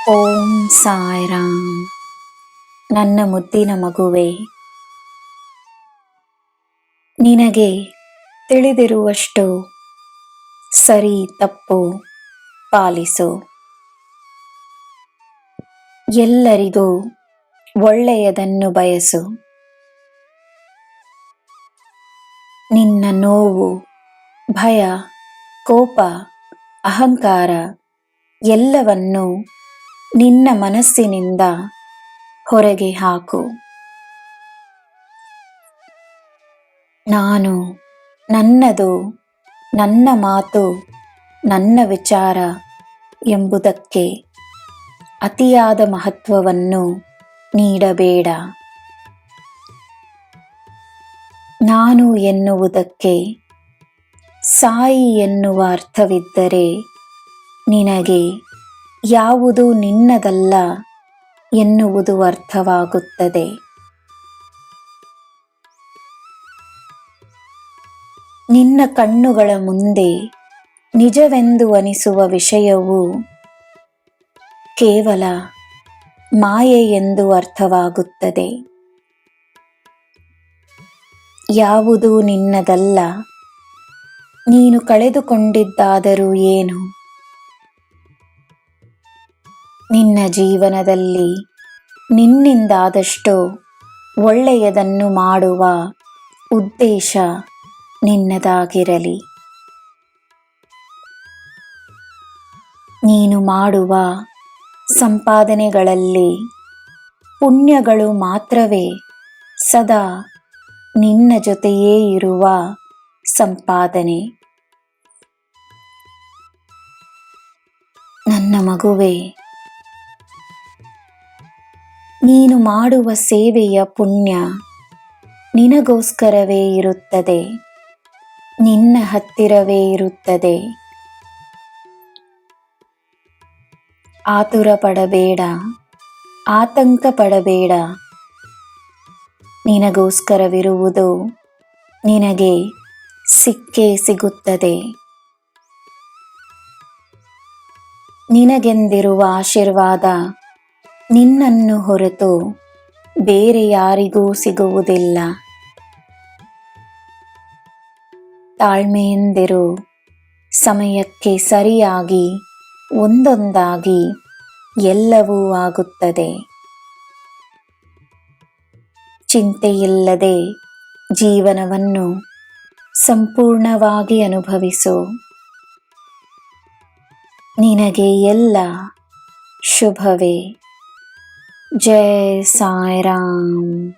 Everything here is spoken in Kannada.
ಓಂ ಸಾಯಿರಾಮ್. ನನ್ನ ಮುದ್ದಿನ ಮಗುವೆ, ನಿನಗೆ ತಿಳಿದಿರುವಷ್ಟು ಸರಿ ತಪ್ಪು ಪಾಲಿಸು. ಎಲ್ಲರಿಗೂ ಒಳ್ಳೆಯದನ್ನು ಬಯಸು. ನಿನ್ನ ನೋವು, ಭಯ, ಕೋಪ, ಅಹಂಕಾರ ಎಲ್ಲವನ್ನು ನಿನ್ನ ಮನಸ್ಸಿನಿಂದ ಹೊರಗೆ ಹಾಕು. ನಾನು, ನನ್ನದು, ನನ್ನ ಮಾತು, ನನ್ನ ವಿಚಾರ ಎಂಬುದಕ್ಕೆ ಅತಿಯಾದ ಮಹತ್ವವನ್ನು ನೀಡಬೇಡ. ನಾನು ಎನ್ನುವುದಕ್ಕೆ ಸಾಯಿ ಎನ್ನುವ ಅರ್ಥವಿದ್ದರೆ ನಿನಗೆ ಯಾವುದು ನಿನ್ನದಲ್ಲ ಎನ್ನುವುದು ಅರ್ಥವಾಗುತ್ತದೆ. ನಿನ್ನ ಕಣ್ಣುಗಳ ಮುಂದೆ ನಿಜವೆಂದು ಅನಿಸುವ ವಿಷಯವು ಕೇವಲ ಮಾಯೆ ಎಂದು ಅರ್ಥವಾಗುತ್ತದೆ. ಯಾವುದೂ ನಿನ್ನದಲ್ಲ. ನೀನು ಕಳೆದುಕೊಂಡಿದ್ದಾದರೂ ಏನು? ನಿನ್ನ ಜೀವನದಲ್ಲಿ ನಿನ್ನಿಂದಾದಷ್ಟು ಒಳ್ಳೆಯದನ್ನು ಮಾಡುವ ಉದ್ದೇಶ ನಿನ್ನದಾಗಿರಲಿ. ನೀನು ಮಾಡುವ ಸಂಪಾದನೆಗಳಲ್ಲಿ ಪುಣ್ಯಗಳು ಮಾತ್ರವೇ ಸದಾ ನಿನ್ನ ಜೊತೆಯೇ ಇರುವ ಸಂಪಾದನೆ. ನನ್ನ ಮಗುವೆ, ನೀನು ಮಾಡುವ ಸೇವೆಯ ಪುಣ್ಯ ನಿನಗೋಸ್ಕರವೇ ಇರುತ್ತದೆ, ನಿನ್ನ ಹತ್ತಿರವೇ ಇರುತ್ತದೆ. ಆತುರ ಪಡಬೇಡ, ಆತಂಕ ಪಡಬೇಡ. ನಿನಗೋಸ್ಕರವಿರುವುದು ನಿನಗೆ ಸಿಕ್ಕೇ ಸಿಗುತ್ತದೆ. ನಿನಗೆಂದಿರುವ ಆಶೀರ್ವಾದ ನಿನ್ನನ್ನು ಹೊರತು ಬೇರೆ ಯಾರಿಗೂ ಸಿಗುವುದಿಲ್ಲ. ತಾಳ್ಮೆಯಿಂದಿರು. ಸಮಯಕ್ಕೆ ಸರಿಯಾಗಿ ಒಂದೊಂದಾಗಿ ಎಲ್ಲವೂ ಆಗುತ್ತದೆ. ಚಿಂತೆಯಿಲ್ಲದೆ ಜೀವನವನ್ನು ಸಂಪೂರ್ಣವಾಗಿ ಅನುಭವಿಸು. ನಿನಗೆ ಎಲ್ಲ ಶುಭವೇ. ಜೈ ಸಾಯಿರಾಮ್.